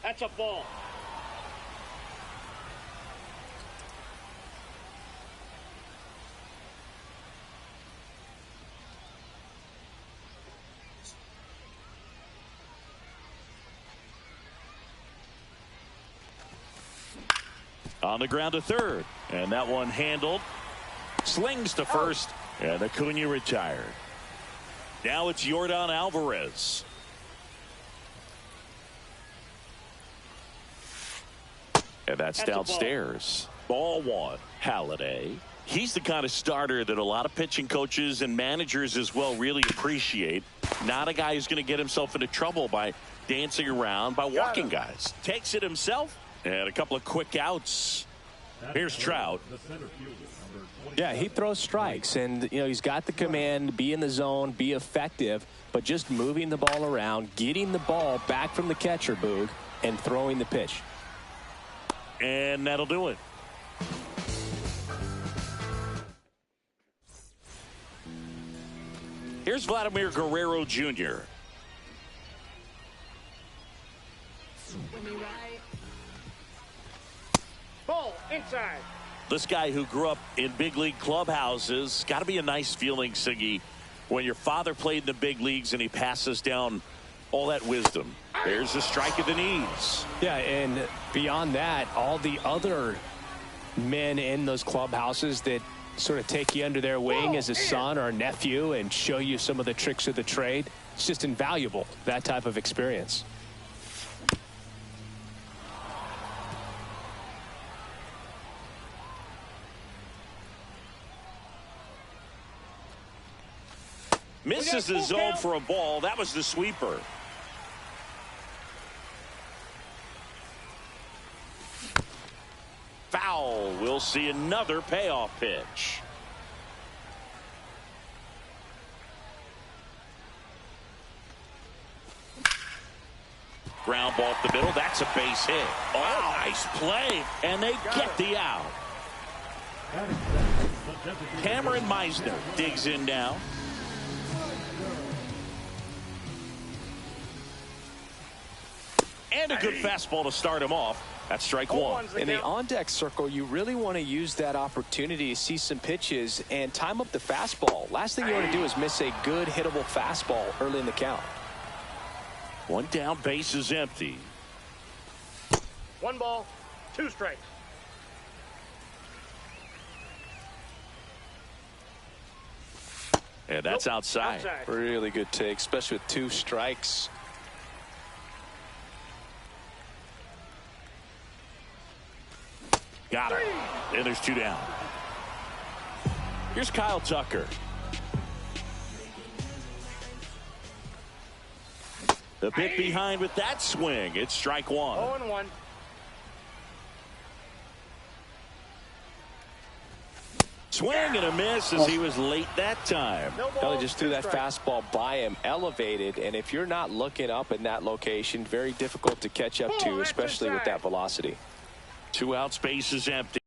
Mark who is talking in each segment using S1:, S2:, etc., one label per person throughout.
S1: That's a ball.
S2: On the ground to third, and that one handled. Slings to first, and Acuna retired. Now it's Yordan Alvarez. And that's downstairs. Ball one. Halladay. He's the kind of starter that a lot of pitching coaches and managers as well really appreciate. Not a guy who's going to get himself into trouble by dancing around, by walking guys. Takes it himself, and a couple of quick outs. Here's Trout.
S3: Yeah, he throws strikes, and he's got the command, be in the zone, be effective, but just moving the ball around, getting the ball back from the catcher, Boog, and throwing the pitch.
S2: And that'll do it. Here's Vladimir Guerrero Jr.
S1: Ball inside.
S2: This guy who grew up in big league clubhouses, got to be a nice feeling, Siggy, when your father played in the big leagues and he passes down all that wisdom. There's a strike at the knees.
S3: Yeah, and beyond that, all the other men in those clubhouses that sort of take you under their wing as a son or a nephew and show you some of the tricks of the trade. It's just invaluable, that type of experience.
S2: Misses the zone for a ball. That was the sweeper. Foul. We'll see another payoff pitch. Ground ball up the middle. That's a base hit. Oh, nice play. And they get the out. Cameron Meisner digs in now. And a good fastball to start him off. That's strike one.
S3: In the on-deck circle, you really want to use that opportunity to see some pitches and time up the fastball. Last thing you want to do is miss a good hittable fastball early in the count.
S2: One down, base is empty.
S1: 1 ball, 2 strikes.
S2: And that's outside.
S3: Really good take, especially with 2 strikes.
S2: Got it. And there's 2 down. Here's Kyle Tucker. The bit behind with that swing. It's strike one.
S1: 0-1.
S2: Swing and a miss as he was late that time.
S3: Kelly just threw that fastball by him, elevated, and if you're not looking up in that location, very difficult to catch up to, especially with that velocity.
S2: 2 outs, base is empty.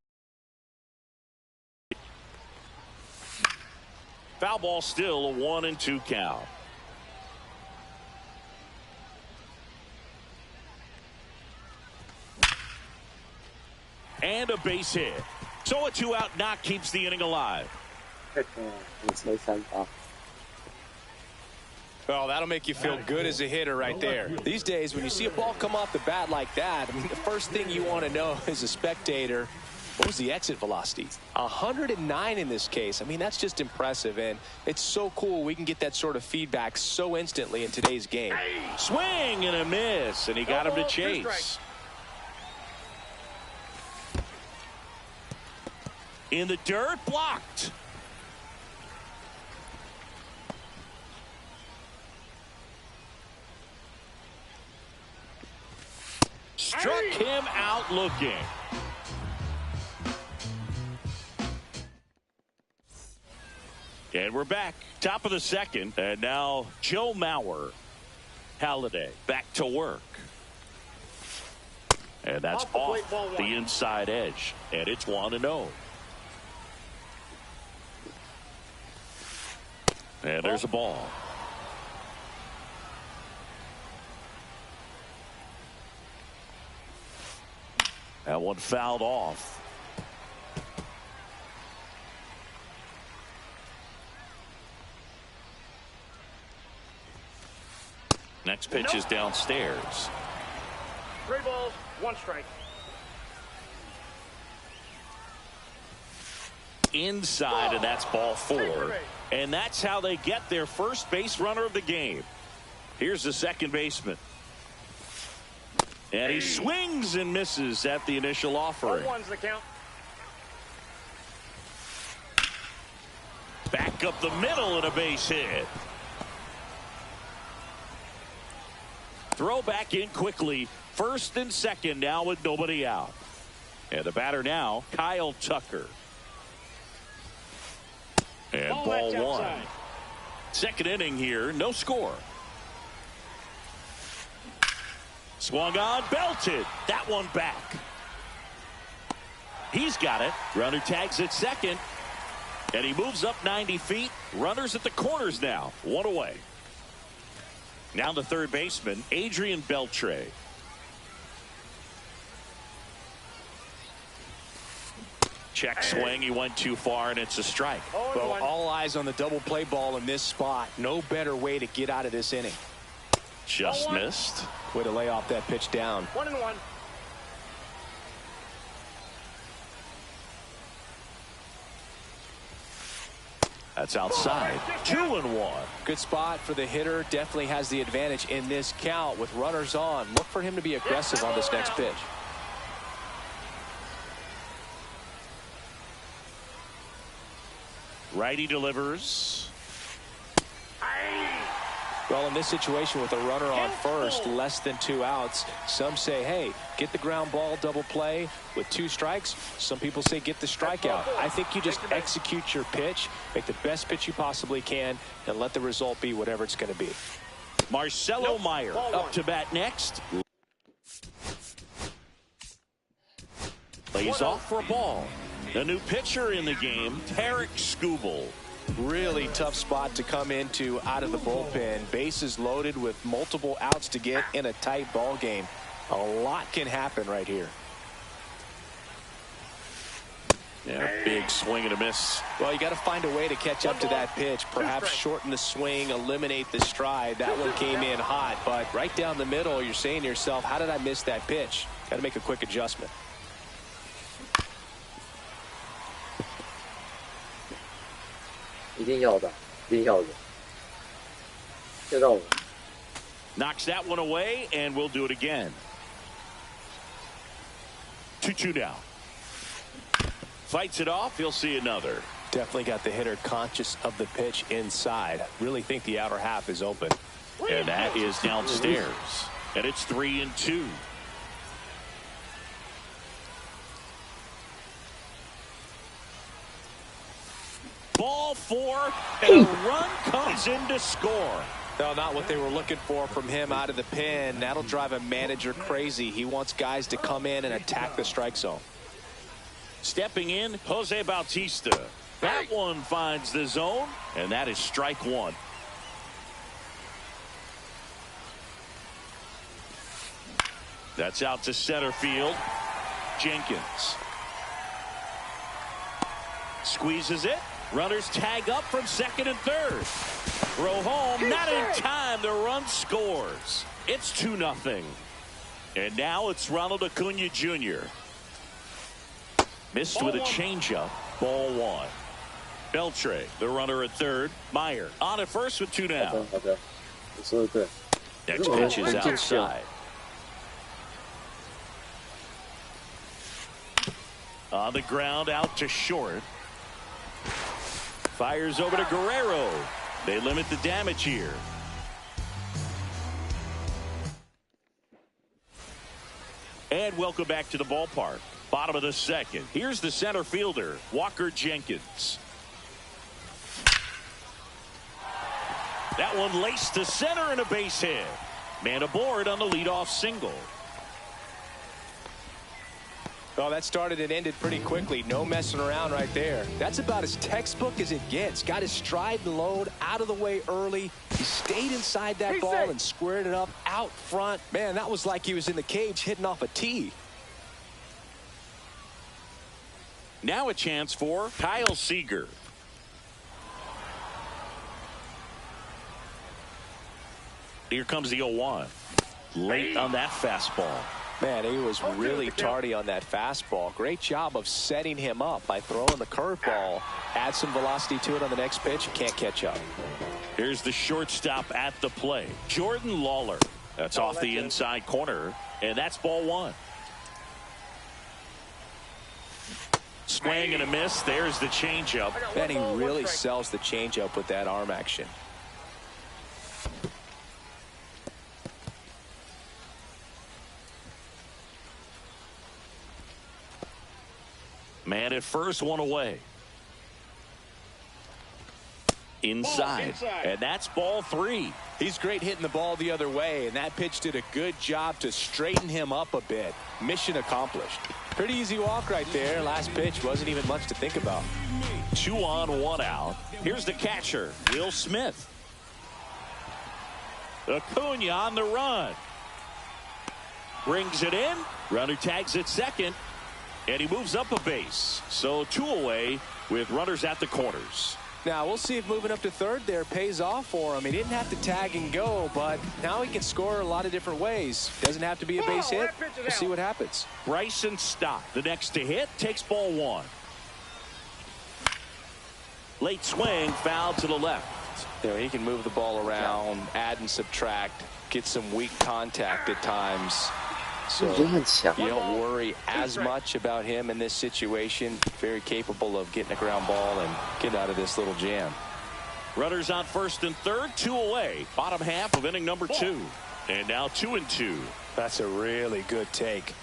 S2: Foul ball, still a 1-2 count. And a base hit. So a 2-out knock keeps the inning alive.
S3: Well, that'll make you feel good as a hitter right there. These days, when you see a ball come off the bat like that, I mean, the first thing you want to know as a spectator, what was the exit velocity? 109 in this case. I mean, that's just impressive, and it's so cool we can get that sort of feedback so instantly in today's game.
S2: Swing and a miss, and he got him to chase. In the dirt, blocked. Struck him out looking. And we're back. Top of the second. And now Joe Mauer. Halladay back to work. And that's off the inside edge. And it's 1-0. And there's a ball. That one fouled off. Next pitch is downstairs.
S1: 3 balls, 1 strike.
S2: Inside, and that's ball 4. And that's how they get their first base runner of the game. Here's the second baseman. And he swings and misses at the initial offering.
S1: 1-1's the count.
S2: Back up the middle and a base hit. Throw back in quickly. First and second now with nobody out. And the batter now, Kyle Tucker. And ball 1. Second inning here, no score. Swung on, belted. That one back. He's got it. Runner tags at second. And he moves up 90 feet. Runners at the corners now. 1 away. Now the third baseman, Adrian Beltre. Check swing. He went too far, and it's a strike.
S3: Well, all eyes on the double play ball in this spot. No better way to get out of this inning.
S2: Just missed.
S3: Way to lay off that pitch down.
S1: 1-1.
S2: That's outside. 2-1.
S3: Good spot for the hitter. Definitely has the advantage in this count with runners on. Look for him to be aggressive on this next pitch.
S2: Righty delivers.
S3: Well, in this situation with a runner on first, less than 2 outs, some say, hey, get the ground ball, double play with 2 strikes. Some people say get the strikeout. I think you just execute your pitch, make the best pitch you possibly can, and let the result be whatever it's going to be.
S2: Marcelo Meyer up to bat next. Lays off for a ball. The new pitcher in the game, Tarek Skubal.
S3: Really tough spot to come into out of the bullpen. Bases loaded with multiple outs to get in a tight ball game. A lot can happen right here.
S2: Yeah, big swing and a miss.
S3: Well, you got to find a way to catch up to that pitch. Perhaps shorten the swing, eliminate the stride. That one came in hot, but right down the middle, you're saying to yourself, how did I miss that pitch? Got to make a quick adjustment.
S2: Knocks that one away, and we'll do it again. 2-2 now. Fights it off. He'll see another.
S3: Definitely got the hitter conscious of the pitch inside. Really think the outer half is open.
S2: And that is downstairs. And it's 3-2. Ball 4, and a run comes in to score.
S3: No, not what they were looking for from him out of the pen. That'll drive a manager crazy. He wants guys to come in and attack the strike zone.
S2: Stepping in, Jose Bautista. That one finds the zone, and that is strike 1. That's out to center field. Jenkins squeezes it. Runners tag up from second and third. Throw home, not in time. The run scores. It's 2-0. And now it's Ronald Acuna Jr. Missed with a changeup. Ball 1. Beltre, the runner at third. Meyer on at first with 2 down. Next pitch is outside. On the ground, out to short. Fires over to Guerrero. They limit the damage here. And welcome back to the ballpark. Bottom of the second. Here's the center fielder, Walker Jenkins. That one laced to center and a base hit. Man aboard on the leadoff single.
S3: Well, that started and ended pretty quickly. No messing around right there. That's about as textbook as it gets. Got his stride and load out of the way early. He stayed inside that ball and squared it up out front. Man, that was like he was in the cage hitting off a tee.
S2: Now a chance for Kyle Seager. Here comes the 0-1. Late on that fastball.
S3: Man, he was really tardy on that fastball. Great job of setting him up by throwing the curveball. Add some velocity to it on the next pitch. You can't catch up.
S2: Here's the shortstop at the plate, Jordan Lawler. That's off the inside corner, and that's ball one. Swing and a miss. There's the changeup.
S3: And he really sells the changeup with that arm action.
S2: Man at first, one away. Inside. And that's ball three.
S3: He's great hitting the ball the other way, and that pitch did a good job to straighten him up a bit. Mission accomplished. Pretty easy walk right there. Last pitch wasn't even much to think about.
S2: 2 on, 1 out. Here's the catcher, Will Smith. Acuna on the run. Brings it in. Runner tags at second. And he moves up a base. So 2 away with runners at the corners.
S3: Now we'll see if moving up to third there pays off for him. He didn't have to tag and go, but now he can score a lot of different ways. Doesn't have to be a base hit. We'll see what happens.
S2: Bryson Stott, the next to hit, takes ball one. Late swing, foul to the left.
S3: You know, he can move the ball around, add and subtract, get some weak contact at times. So you don't worry as much about him in this situation. Very capable of getting a ground ball and getting out of this little jam.
S2: Runners on first and third, 2 away. Bottom half of inning number 2. And now 2-2.
S3: That's a really good take.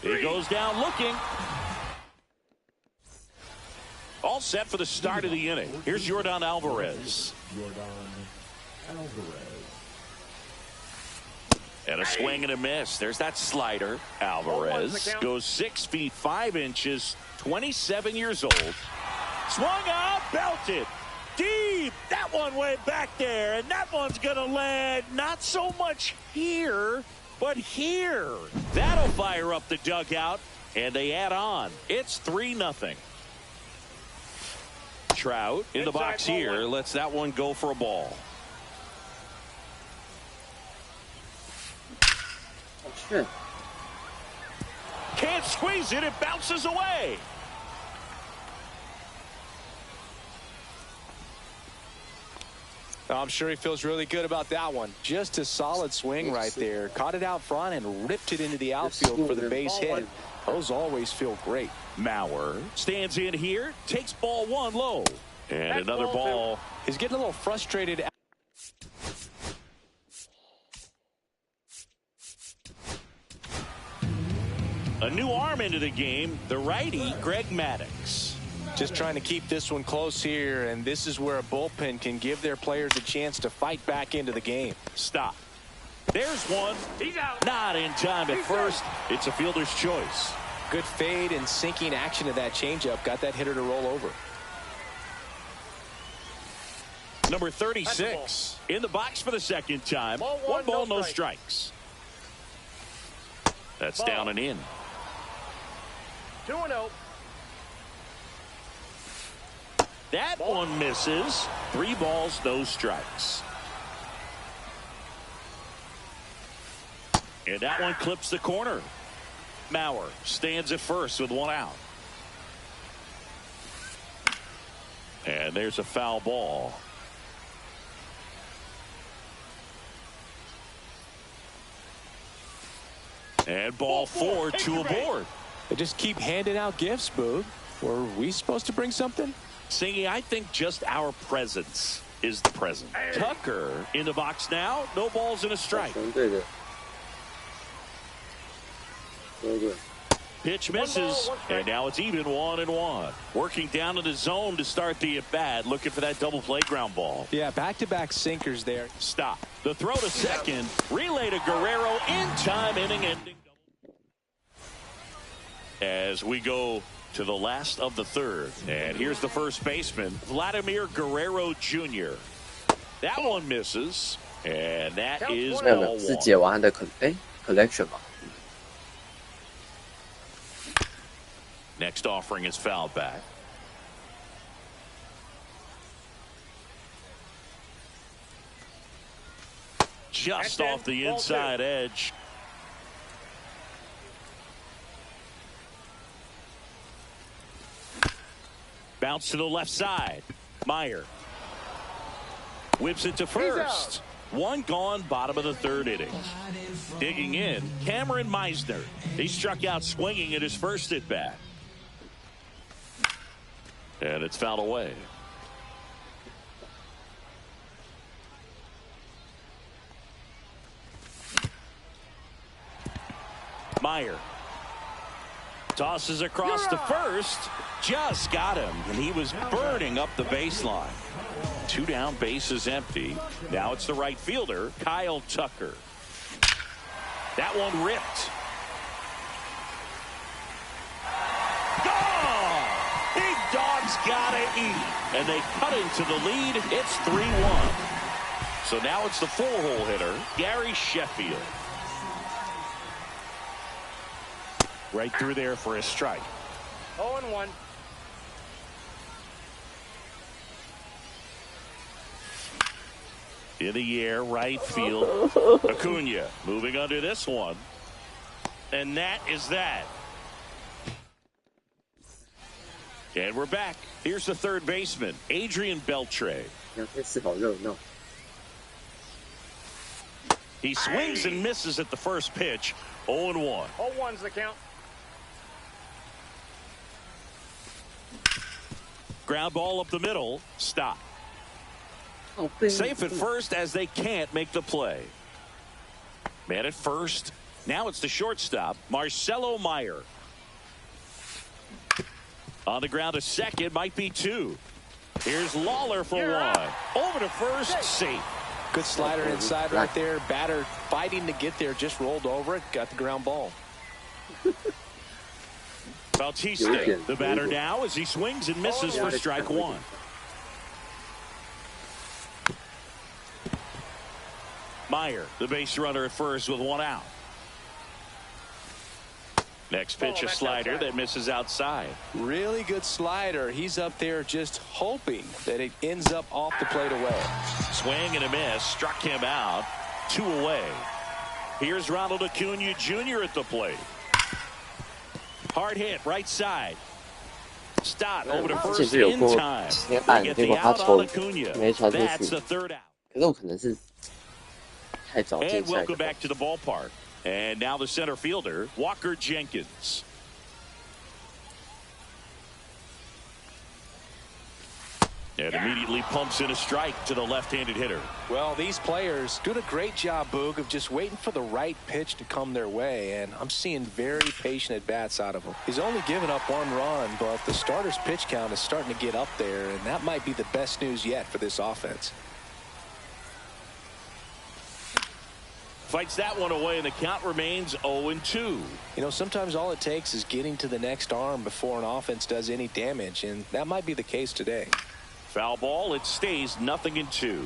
S2: He goes down looking. All set for the start of the inning. Here's Yordan Alvarez. And a swing and a miss. There's that slider. Alvarez goes 6 feet 5 inches, 27 years old. Swung out, belted. Deep. That one way back there. And that one's going to land not so much here, but here. That'll fire up the dugout. And they add on. It's 3-0. Trout in the box here. Lets that one go for a ball. Can't squeeze it. It bounces away.
S3: I'm sure he feels really good about that one. Just a solid swing right there. Caught it out front and ripped it into the outfield for the base hit. Those always feel great.
S2: Mauer stands in here, takes ball one low. And another ball.
S3: He's getting a little frustrated.
S2: A new arm into the game, the righty, Greg Maddux.
S3: Just trying to keep this one close here, and this is where a bullpen can give their players a chance to fight back into the game.
S2: Stop. There's one. He's out. Not in time at first. It's a fielder's choice.
S3: Good fade and sinking action of that changeup. Got that hitter to roll over.
S2: Number 36 in the box for the second time. One ball, no strikes. That's down and in.
S1: 2-0.
S2: That one misses. 3 balls, no strikes. And that one clips the corner. Mauer stands at first with 1 out. And there's a foul ball. And ball 4, 2 aboard.
S3: They just keep handing out gifts, Boog. Were we supposed to bring something?
S2: Singy, I think just our presence is the present. Tucker in the box now. No balls and a strike. Pitch misses, and now it's even 1-1. Working down to the zone to start the at-bat, looking for that double play ground ball.
S3: Yeah, back-to-back sinkers there.
S2: Stop. The throw to second. Relay to Guerrero in time, inning ending. As we go to the last of the third. And here's the first baseman, Vladimir Guerrero Jr. That one misses, and that is ball 1.
S4: 是解完的collection 嘛
S2: Next offering is fouled back. Just off the inside edge. Bounce to the left side. Meyer whips it to first. One gone, bottom of the third inning. Digging in, Cameron Meisner. He struck out swinging at his first at bat. And it's fouled away. Meyer tosses across to first. Just got him, and he was burning up the baseline. 2 down, bases empty. Now it's the right fielder, Kyle Tucker. That one ripped. Gone! Big Dog's gotta eat. And they cut into the lead. It's 3-1. So now it's the full-hole hitter, Gary Sheffield. Right through there for a strike.
S1: 0-1.
S2: In the air, right field. Acuna moving under this one. And that is that. And we're back. Here's the third baseman, Adrian Beltre. He swings and misses at the first pitch. 0-1.
S1: 0-1's the count.
S2: Ground ball up the middle. Stop. Safe at first as they can't make the play. Man at first. Now it's the shortstop, Marcelo Meyer. On the ground to second, might be 2. Here's Lawler for 1. Over to first, safe.
S3: Good slider inside right there. Batter fighting to get there, just rolled over it, got the ground ball.
S2: Bautista, the batter now as he swings and misses for strike 1. Meyer, the base runner at first with 1 out. Next pitch, a slider that misses outside.
S3: Really good slider. He's up there just hoping that it ends up off the plate away.
S2: Swing and a miss. Struck him out. 2 away. Here's Ronald Acuna Jr. at the plate. Hard hit, right side. Stott over to first in time. They get the out on Acuna. That's the third out. And welcome back to the ballpark. And now the center fielder, Walker Jenkins. And immediately pumps in a strike to the left-handed hitter.
S3: Well, these players doing a great job, Boog, of just waiting for the right pitch to come their way. And I'm seeing very patient at-bats out of him. He's only given up 1 run, but the starter's pitch count is starting to get up there. And that might be the best news yet for this offense.
S2: Fights that one away, and the count remains 0-2.
S3: You know, sometimes all it takes is getting to the next arm before an offense does any damage, and that might be the case today.
S2: Foul ball, it stays 0-2.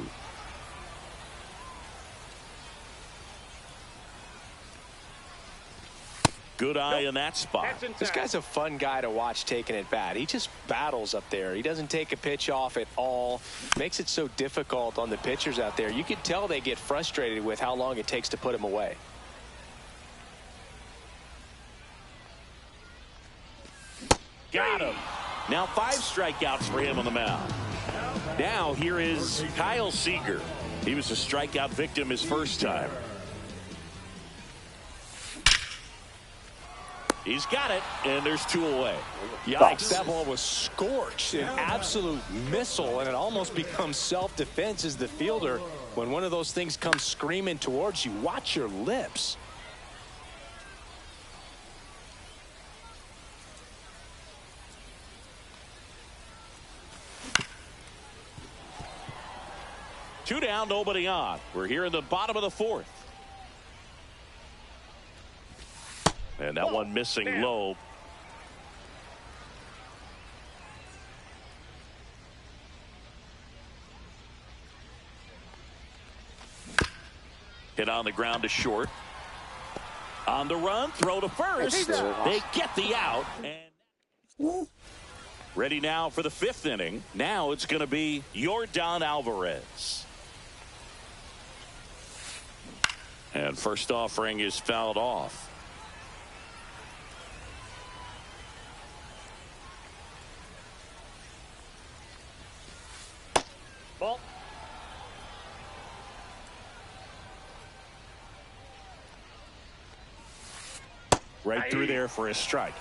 S2: Good eye in that spot.
S3: This guy's a fun guy to watch taking at bat. He just battles up there. He doesn't take a pitch off at all. Makes it so difficult on the pitchers out there. You can tell they get frustrated with how long it takes to put him away.
S2: Got him. Now 5 strikeouts for him on the mound. Now here is Kyle Seager. He was a strikeout victim his first time. He's got it, and there's 2 away.
S3: Yikes, that ball was scorched. An absolute missile, and it almost becomes self-defense as the fielder. When one of those things comes screaming towards you, watch your lips.
S2: Two down, nobody on. We're here in the bottom of the 4th. And that one missing low. Hit on the ground to short. On the run, throw to first. They get the out. And Ready now for the 5th inning. Now it's going to be Yordan Alvarez. And first offering is fouled off.
S1: Ball.
S2: Right through there for a strike.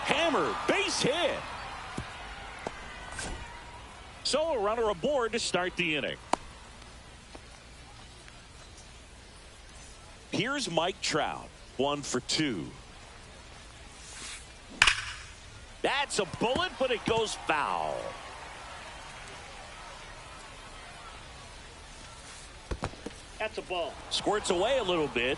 S2: Hammer, base hit. So a runner aboard to start the inning. Here's Mike Trout, 1 for 2. That's a bullet, but it goes foul.
S1: That's a ball.
S2: Squirts away a little bit.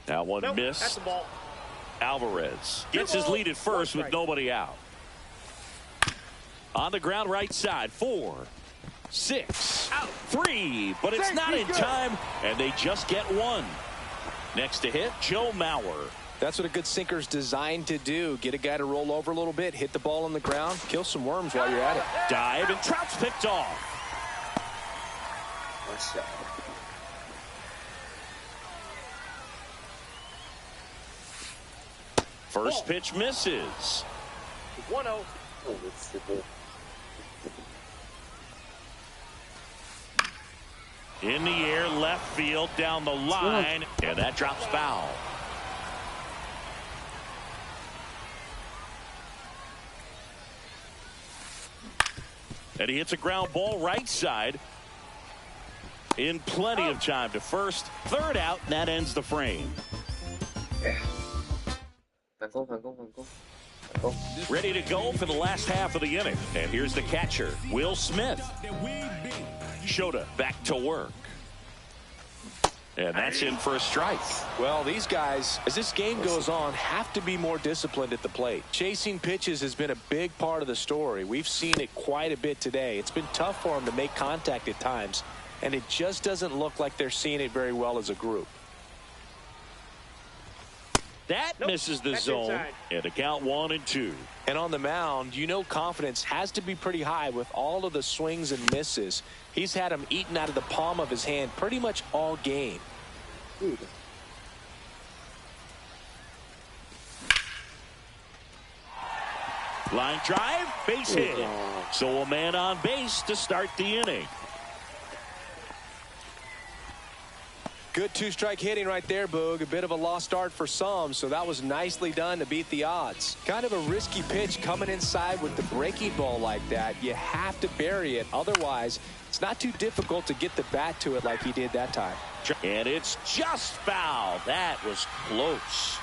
S2: Now one miss.
S1: That's a ball.
S2: Alvarez gets his lead at first with nobody out. On the ground right side, 4, 6, out, 3, but it's not in time, and they just get 1. Next to hit, Joe Mauer.
S3: That's what a good sinker's designed to do. Get a guy to roll over a little bit, hit the ball on the ground, kill some worms while you're at it.
S2: Dive, and Trout's picked off. First pitch misses.
S1: 1-0.
S2: In the air, left field, down the line, and that drops foul. And he hits a ground ball right side. In plenty of time to first. Third out, and that ends the frame. Ready to go for the last half of the inning. And here's the catcher, Will Smith. Shota back to work. And that's in for a strike.
S3: Well, these guys, as this game goes on, have to be more disciplined at the plate. Chasing pitches has been a big part of the story. We've seen it quite a bit today. It's been tough for them to make contact at times, and it just doesn't look like they're seeing it very well as a group.
S2: That misses the zone, and a count 1-2.
S3: And on the mound, you know confidence has to be pretty high with all of the swings and misses. He's had them eaten out of the palm of his hand pretty much all game.
S2: Line drive, base hit. So a man on base to start the inning.
S3: Good 2-strike hitting right there, Boog. A bit of a lost start for some, so that was nicely done to beat the odds. Kind of a risky pitch coming inside with the breaking ball like that. You have to bury it. Otherwise, it's not too difficult to get the bat to it like he did that time.
S2: And it's just foul. That was close.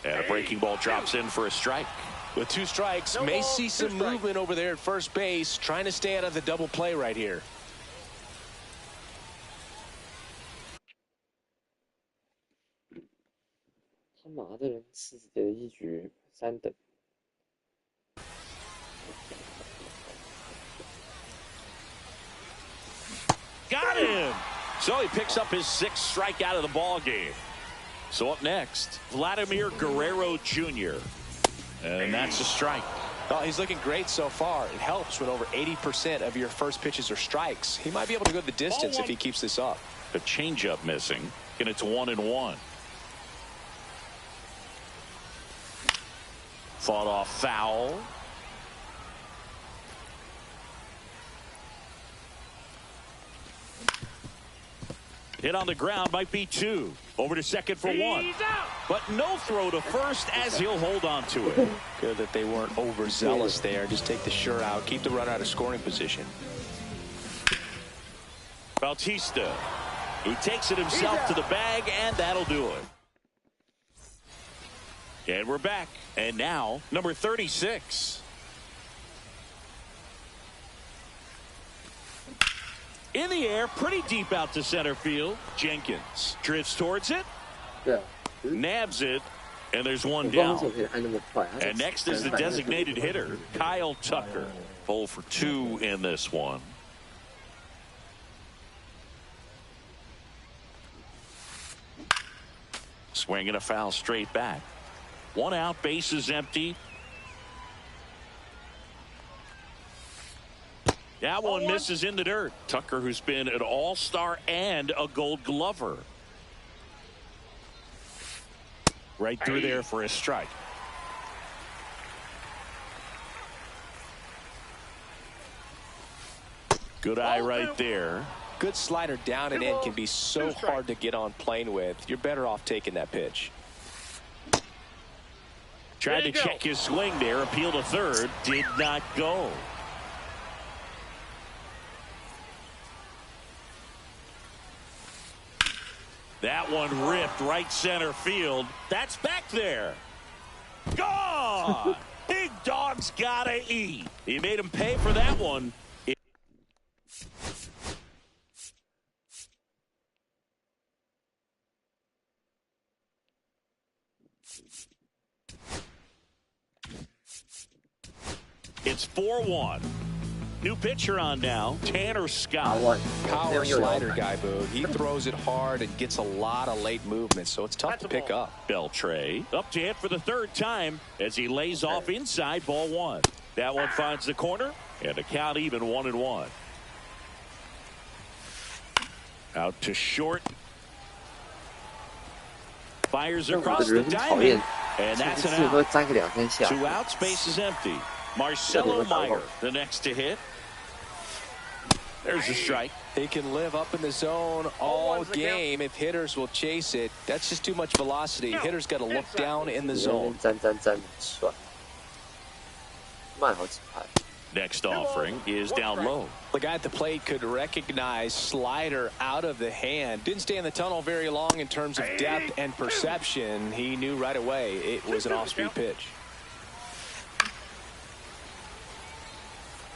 S2: And a breaking ball drops in for a strike.
S3: With 2 strikes, may see some movement over there at first base, trying to stay out of the double play right here.
S2: Got him. So he picks up his 6th strikeout of the ball game. So up next, Vladimir Guerrero Jr. And that's a strike.
S3: Oh, he's looking great so far. It helps when over 80% of your first pitches are strikes. He might be able to go the distance if he keeps this up.
S2: The changeup missing, and it's 1-1. Fought off foul. Hit on the ground, might be 2. Over to second for 1. But no throw to first as he'll hold on to it.
S3: Good that they weren't overzealous there. Just take the sure out. Keep the runner out of scoring position.
S2: Bautista. He takes it himself to the bag, and that'll do it. And we're back. And now, number 36. In the air, pretty deep out to center field. Jenkins drifts towards it. Nabs it. And there's one down. And next is the designated hitter, Kyle Tucker. 0 for 2 in this one. Swinging a foul straight back. 1 out, bases empty. That one misses in the dirt. Tucker, who's been an all-star and a Gold Glover. Right through there for a strike. Good eye right there.
S3: Good slider down and in can be so hard to get on plane with. You're better off taking that pitch.
S2: Tried to check his swing there. Appeal to third. Did not go. That one ripped right center field. That's back there. Gone. Big dog's gotta eat. He made him pay for that one. It's 4-1. New pitcher on now, Tanner Scott.
S3: Power slider guy, Boo. He throws it hard and gets a lot of late movement, so it's tough to pick up.
S2: Beltre up to hit for the 3rd time as he lays off inside, ball 1. That one finds the corner, and the count even 1-1. Out to short. Fires across the diamond, and that's an out. 2 outs, base is empty. Marcelo Meyer, the next to hit. There's a strike.
S3: He can live up in the zone all game if hitters will chase it. That's just too much velocity. Hitters got to look down in the zone.
S2: Next offering is down low.
S3: The guy at the plate could recognize slider out of the hand. Didn't stay in the tunnel very long in terms of depth and perception. He knew right away it was an off-speed pitch.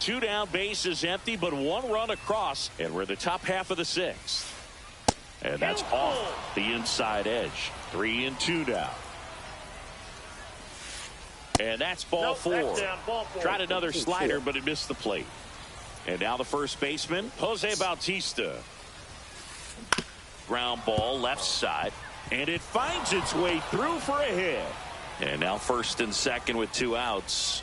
S2: 2 down, base is empty, but 1 run across, and we're the top half of the 6th. And that's off the inside edge. 3-2 now. And that's ball 4. Tried another slider, but it missed the plate. And now the first baseman, Jose Bautista. Ground ball left side, and it finds its way through for a hit. And now 1st and 2nd with 2 outs.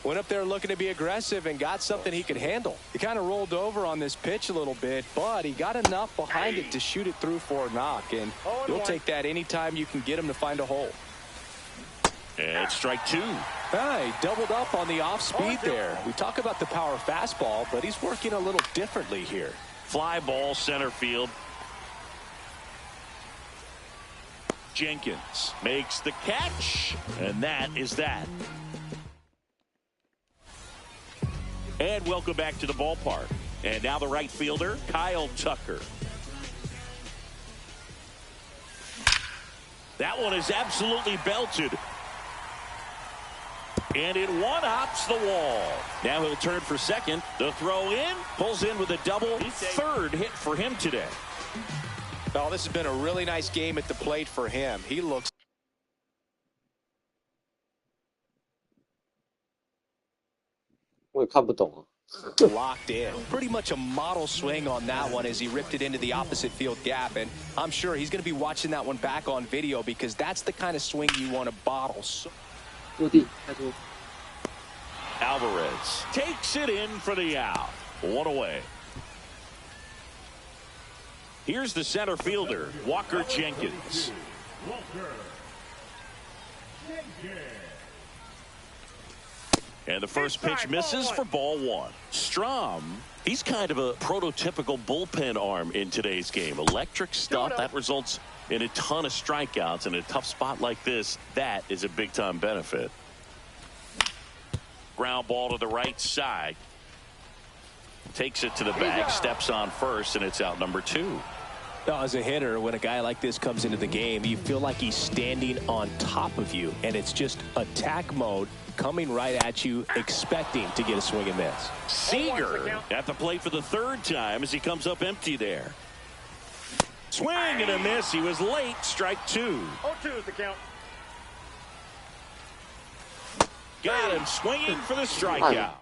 S3: Went up there looking to be aggressive and got something he could handle. He kind of rolled over on this pitch a little bit, but he got enough behind it to shoot it through for a knock, and you'll take that anytime you can get him to find a hole.
S2: And strike 2.
S3: He doubled up on the off speed there. We talk about the power fastball, but he's working a little differently here.
S2: Fly ball center field. Jenkins makes the catch, and that is that. And welcome back to the ballpark. And now the right fielder, Kyle Tucker. That one is absolutely belted. And it one-hops the wall. Now he'll turn for second. The throw in, pulls in with a double. 3rd hit for him today.
S3: Oh, this has been a really nice game at the plate for him. He looks locked in. Pretty much a model swing on that one as he ripped it into the opposite field gap, and I'm sure he's going to be watching that one back on video because that's the kind of swing you want to bottle.
S2: Alvarez takes it in for the out. 1 away. Here's the center fielder, Walker Jenkins. And the first pitch misses for ball 1. Strom, he's kind of a prototypical bullpen arm in today's game. Electric stuff that results in a ton of strikeouts. In a tough spot like this, that is a big-time benefit. Ground ball to the right side. Takes it to the bag, steps on first, and it's out number 2.
S3: As a hitter, when a guy like this comes into the game, you feel like he's standing on top of you, and it's just attack mode coming right at you, expecting to get a swing and miss.
S2: Seager at the plate for the 3rd time as he comes up empty there. Swing and a miss. He was late. Strike 2.
S1: 0-2 is the count.
S2: Got him swinging for the strikeout.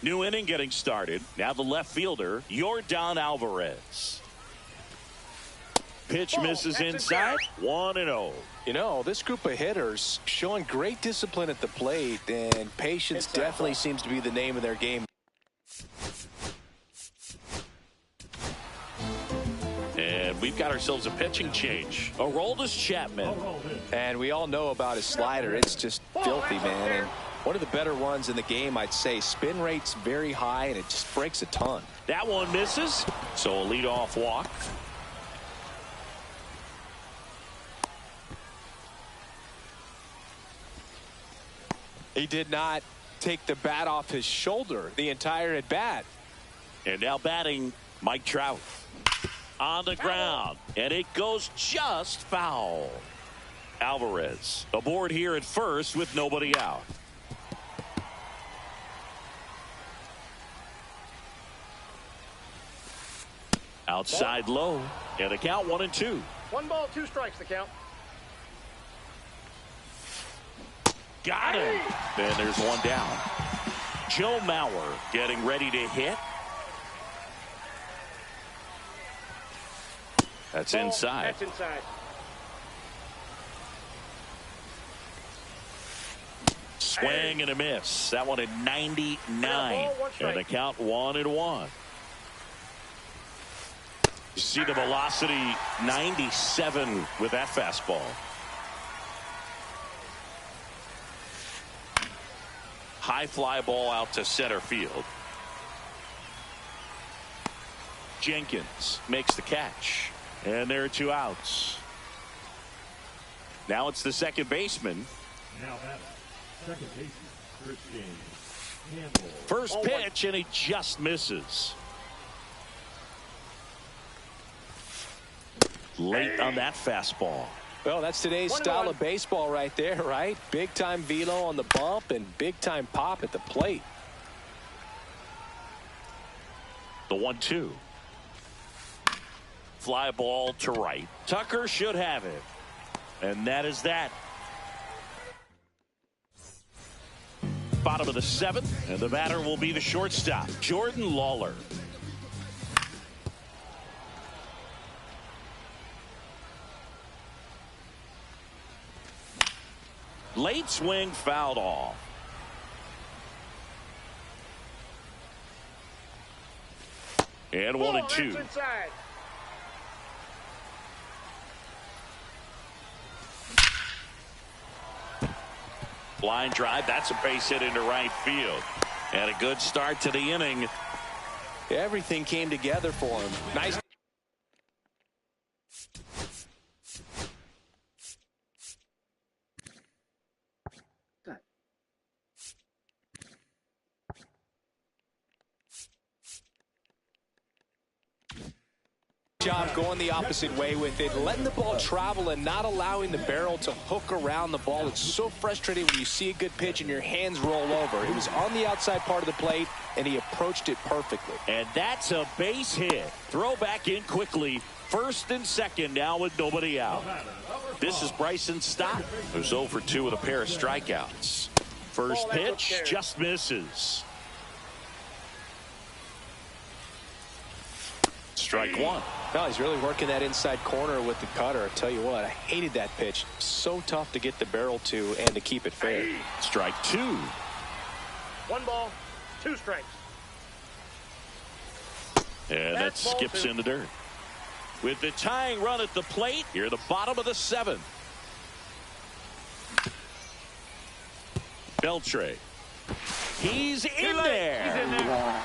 S2: New inning getting started. Now the left fielder, Yordan Alvarez. Pitch misses inside. 1-0.
S3: You know, this group of hitters showing great discipline at the plate, and patience definitely seems to be the name of their game.
S2: And we've got ourselves a pitching change. Aroldis Chapman.
S3: And we all know about his slider. It's just filthy, man. And one of the better ones in the game, I'd say. Spin rate's very high, and it just breaks a ton.
S2: That one misses. So a leadoff walk.
S3: He did not take the bat off his shoulder the entire at bat.
S2: And now batting, Mike Trout. On the ground, and it goes just foul. Alvarez aboard here at first with nobody out. Outside low, and a count 1-2.
S1: 1 ball, 2 strikes the count.
S2: Got him. And there's one down. Joe Mauer getting ready to hit. That's inside.
S1: That's inside.
S2: Swing and a miss. That one at 99. And the count 1-1. You see the velocity 97 with that fastball. High fly ball out to center field. Jenkins makes the catch. And there are 2 outs. Now it's the second baseman.
S4: Now that's second baseman, Christian Campbell.
S2: First pitch, and he just misses. Late on that fastball.
S3: Well, that's today's style of baseball right there, right? Big time velo on the bump and big time pop at the plate.
S2: The 1-2. Fly ball to right. Tucker should have it. And that is that. Bottom of the 7th, and the batter will be the shortstop, Jordan Lawler. Late swing fouled off. And 1-2.
S1: Inside.
S2: Line drive. That's a base hit into right field. And a good start to the inning.
S3: Everything came together for him. Nice. Job going the opposite way with it, letting the ball travel and not allowing the barrel to hook around the ball. It's so frustrating when you see a good pitch and your hands roll over. It was on the outside part of the plate, and he approached it perfectly.
S2: And that's a base hit. Throw back in quickly. First and second now with nobody out. This is Bryson Stott, who's 0 for 2 with a pair of strikeouts. First pitch just misses. Strike 1.
S3: No, he's really working that inside corner with the cutter. I tell you what, I hated that pitch. So tough to get the barrel to and to keep it fair.
S2: Strike 2.
S1: 1 ball, 2 strikes.
S2: And that skips in the dirt. With the tying run at the plate, here the bottom of the 7th. Beltre. He's in there.
S1: He's in there.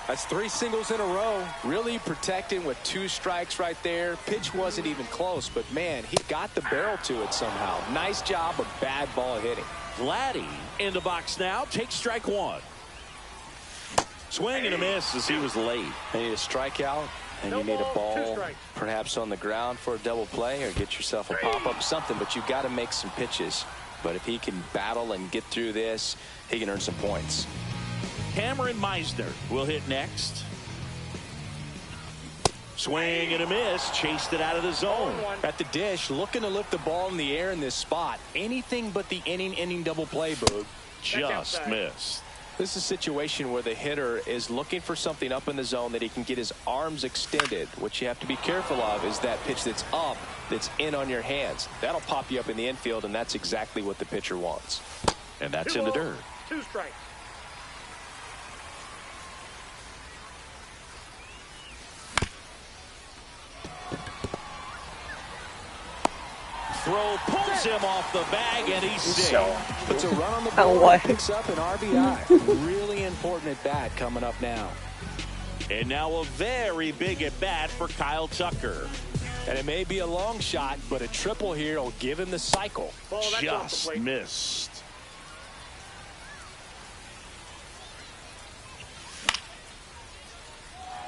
S3: That's 3 singles in a row. Really protecting with 2 strikes right there. Pitch wasn't even close, but man, he got the barrel to it somehow. Nice job of bad ball hitting.
S2: Vladdy in the box now. Takes strike 1. Swing and a miss as he was late.
S3: You need a strikeout, and you need a ball perhaps on the ground for a double play, or get yourself a pop-up, something, but you got to make some pitches. But if he can battle and get through this, he can earn some points.
S2: Cameron Meisner will hit next. Swing and a miss. Chased it out of the zone.
S3: At the dish, looking to lift the ball in the air in this spot. Anything but the inning double play, Boog.
S2: Just missed.
S3: This is a situation where the hitter is looking for something up in the zone that he can get his arms extended. What you have to be careful of is that pitch that's up, that's in on your hands. That'll pop you up in the infield, and that's exactly what the pitcher wants.
S2: And that's in the dirt.
S1: 2 strikes.
S2: Throw pulls him off the bag, and he's safe.
S3: Puts a run on the board, picks up an RBI. Really important at bat coming up now.
S2: And now a very big at bat for Kyle Tucker.
S3: And it may be a long shot, but a triple here will give him the cycle.
S2: Just missed.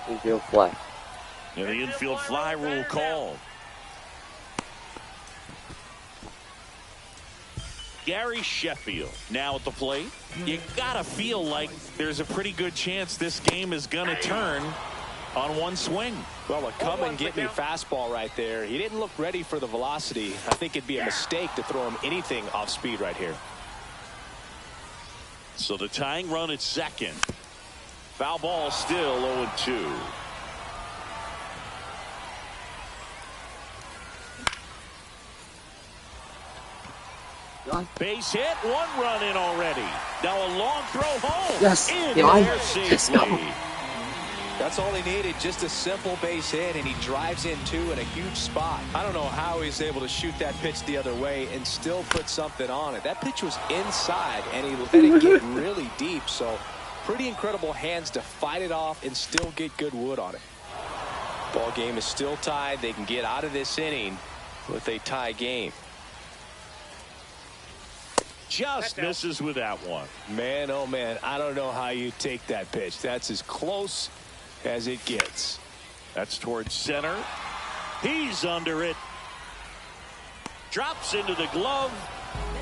S5: Infield fly.
S2: And the infield fly rule called. Gary Sheffield now at the plate. You gotta feel like there's a pretty good chance this game is gonna turn on one swing.
S3: Well, a come and get me fastball right there. He didn't look ready for the velocity. I think it'd be a mistake to throw him anything off speed right here.
S2: So the tying run at second. Foul ball still 0-2. Base hit, 1 run in already. Now a long throw home.
S5: Yes.
S2: In
S5: Yeah,
S2: there safely.
S3: That's all he needed, just a simple base hit, and he drives in 2 in a huge spot. I don't know how he's able to shoot that pitch the other way and still put something on it. That pitch was inside, and he let it get really deep, so pretty incredible hands to fight it off and still get good wood on it. Ball game is still tied. They can get out of this inning with a tie game.
S2: Just misses with that one.
S3: Man, oh man, I don't know how you take that pitch. That's as close as it gets.
S2: That's towards center. He's under it. Drops into the glove.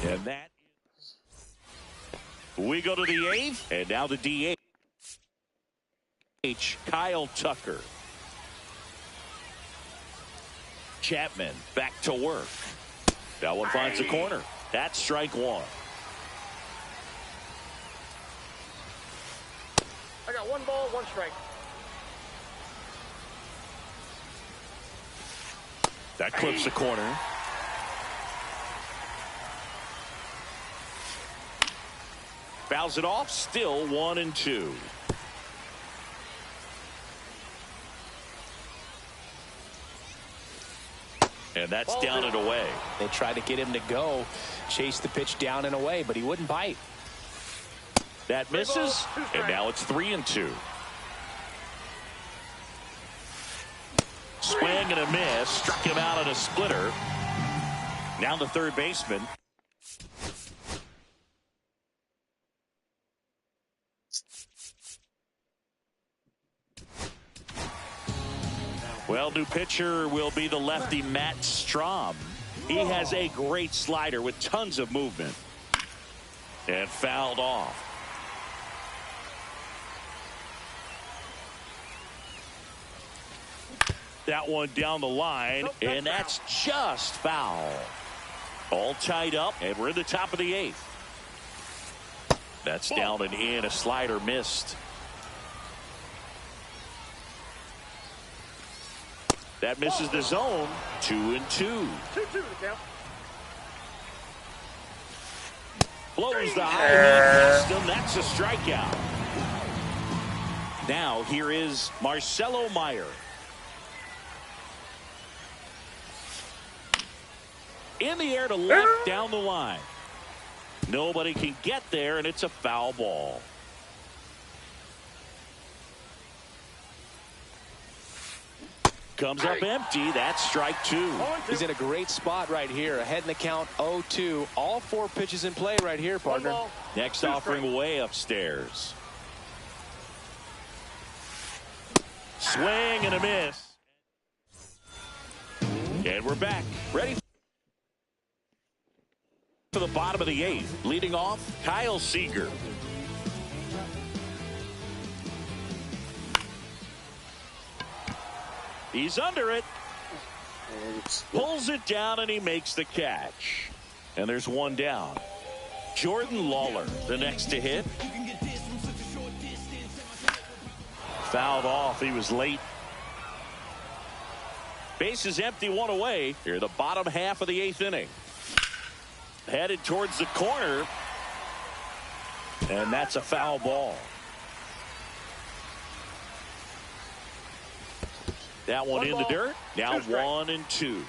S2: And that. We go to the 8th. And now the DH. Kyle Tucker. Chapman back to work. That one finds the corner. That's strike 1.
S1: I got 1 ball, 1 strike.
S2: That clips the corner. Fouls it off. Still 1-2. And that's down and away.
S3: They tried to get him to go, chase the pitch down and away, but he wouldn't bite.
S2: That misses, and now it's 3-2. Swing and a miss. Struck him out on a splitter. Now the third baseman. Well, new pitcher will be the lefty Matt Strom. He has a great slider with tons of movement. And fouled off. That one down the line, and that's just foul. All tied up, and we're in the top of the 8th. That's down and in. A slider missed. That misses the zone. 2-2.
S1: 2-2 the count.
S2: Blows the high past him. That's a strikeout. Now here is Marcelo Meyer. In the air to left down the line. Nobody can get there, and it's a foul ball. Comes up empty. That's strike 2.
S3: He's in a great spot right here. Ahead in the count 0-2. All 4 pitches in play right here, partner.
S2: Next offering way upstairs. Swing and a miss. And we're back. Ready for the bottom of the 8th. Leading off, Kyle Seager. He's under it. Pulls it down, and he makes the catch. And there's one down. Jordan Lawler, the next to hit. Fouled off. He was late. Base is empty, one away. Here, the bottom half of the 8th inning. Headed towards the corner. And that's a foul ball. That one in the dirt. Now 1-2.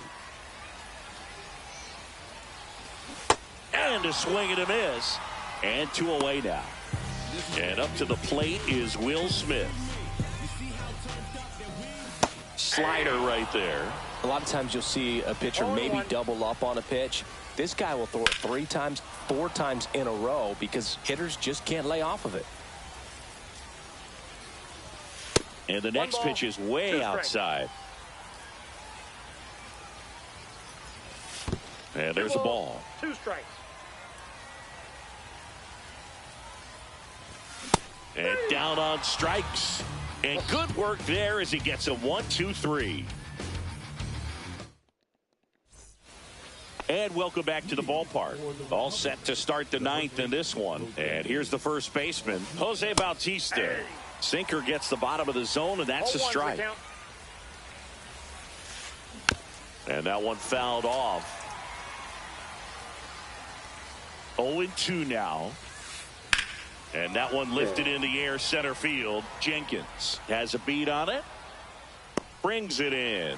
S2: And a swing and a miss. And 2 away now. And up to the plate is Will Smith. Slider right there.
S3: A lot of times you'll see a pitcher maybe double up on a pitch. This guy will throw it 3 times, 4 times in a row because hitters just can't lay off of it.
S2: And the next pitch is way outside. And there's a ball.
S1: 2 strikes.
S2: And down on strikes. And good work there as he gets a 1-2-3. And welcome back to the ballpark. All set to start the 9th in this one. And here's the first baseman, Jose Bautista. Sinker gets the bottom of the zone, and that's a strike. And that one fouled off. 0-2 now. And that one lifted in the air center field. Jenkins has a beat on it. Brings it in.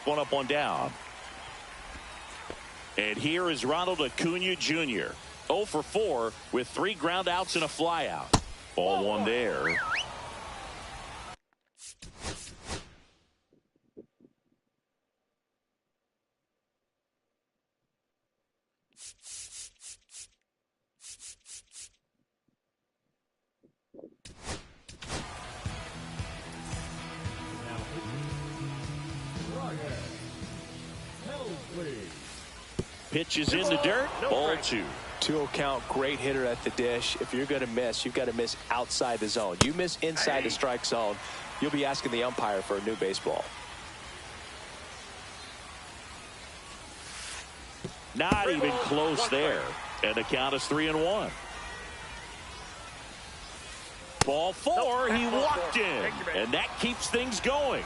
S2: 1 up, 1 down. And here is Ronald Acuna Jr. 0 for 4 with 3 ground outs and a flyout. Ball 1 there. Pitches in the dirt. Ball 2.
S3: 2-0 count. Great hitter at the dish. If you're going to miss, you've got to miss outside the zone. You miss inside the strike zone, you'll be asking the umpire for a new baseball.
S2: Not even close there. And the count is 3-1. Ball 4. He walked in. And that keeps things going.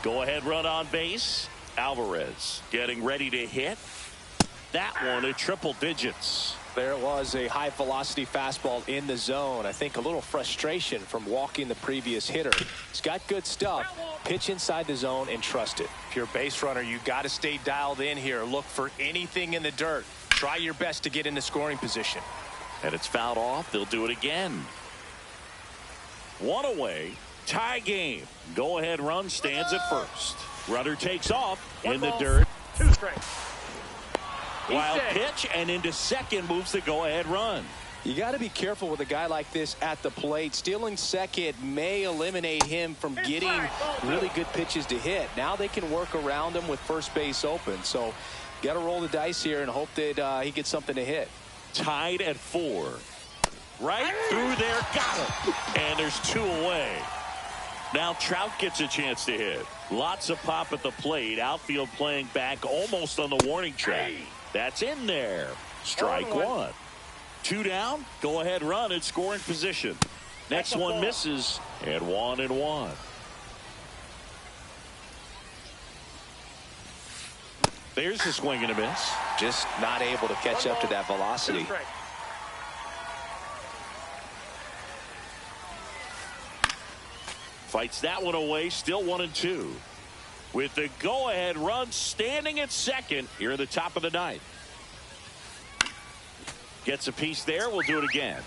S2: Go ahead run on base. Alvarez getting ready to hit. That one at triple digits.
S3: There was a high velocity fastball in the zone. I think a little frustration from walking the previous hitter. He's got good stuff. Pitch inside the zone and trust it. If you're a base runner, you got to stay dialed in here. Look for anything in the dirt. Try your best to get into scoring position.
S2: And it's fouled off. They'll do it again. 1 away. Tie game. Go ahead run stands at first. Runner takes off in the dirt.
S1: 2 strikes.
S2: Wild pitch, and into second moves the go-ahead run.
S3: You got to be careful with a guy like this at the plate. Stealing second may eliminate him from getting really good pitches to hit. Now they can work around him with first base open. So got to roll the dice here and hope that he gets something to hit.
S2: Tied at 4. Right through there. Got him. And there's 2 away. Now Trout gets a chance to hit. Lots of pop at the plate. Outfield playing back almost on the warning track. That's in there. Strike 1. 2 down. Go ahead run in scoring position. Next one misses. And 1-1. There's a swing and a miss.
S3: Just not able to catch up to that velocity.
S2: Fights that one away. Still 1-2. With the go-ahead run standing at second here at the top of the 9th. Gets a piece there. We'll do it again.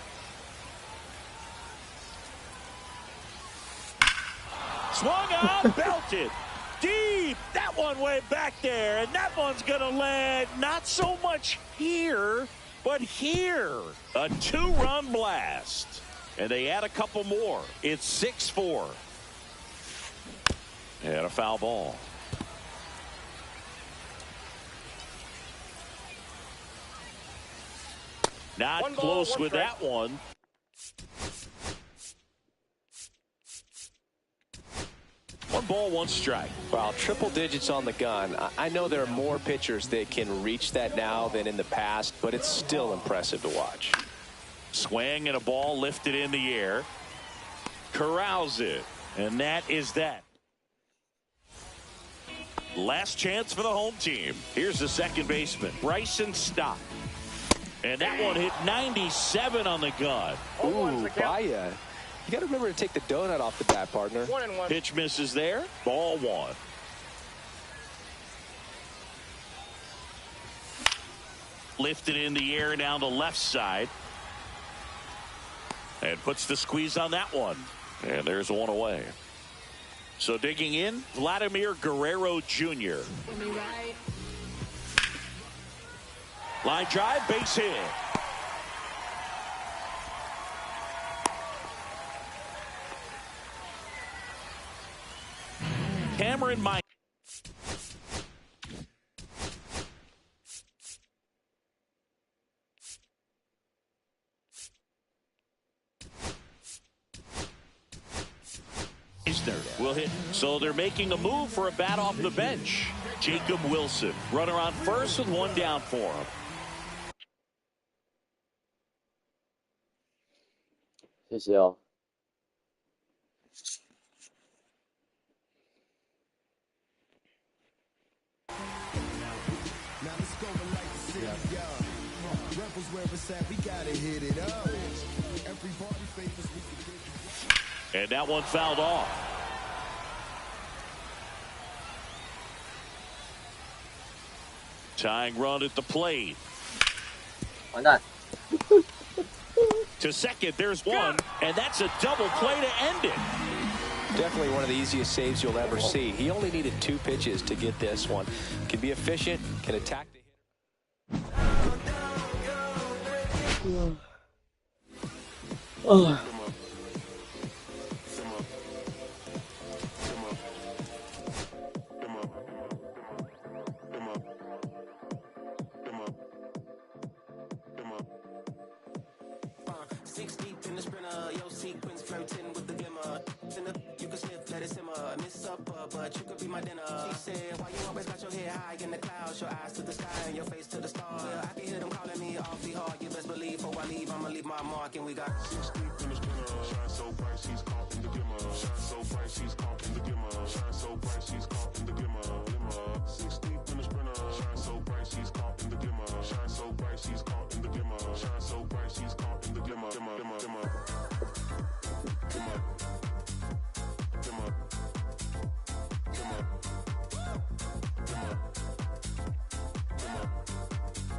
S2: Swung on, belted. Deep. That one way back there. And that one's going to land not so much here, but here. A 2-run blast. And they add a couple more. It's 6-4. And a foul ball. Not close with that one. ball, 1 strike.
S3: Well, triple digits on the gun. I know there are more pitchers that can reach that now than in the past, but it's still impressive to watch.
S2: Swing and a ball lifted in the air. Corrals it. And that is that. Last chance for the home team. Here's the second baseman, Bryson Stott. And that one hit 97 on the gun.
S3: Ooh, Baya. You got to remember to take the donut off the bat, partner.
S1: 1-1.
S2: Pitch misses there. Ball 1. Lifted in the air down the left side. And puts the squeeze on that one. And there's 1 away. So digging in, Vladimir Guerrero Jr. Line drive, base hit. Cameron Mike. Will hit. So they're making a move for a bat off the bench. Jacob Wilson, runner on first with 1 down for him. And that one fouled off. Tying run at the plate.
S5: Why not?
S2: To second, there's 1, and that's a double play to end it.
S3: Definitely one of the easiest saves you'll ever see. He only needed 2 pitches to get this one. Can be efficient, can attack the hitter.
S5: Oh.
S6: But you could be my dinner. She said, why you always got your head high in the clouds, your eyes to the sky and your face to the stars? Yeah, I can hear them calling me awfully hard. You best believe before I leave, I'ma leave my mark. And we got 6 deep in the spinner, shine so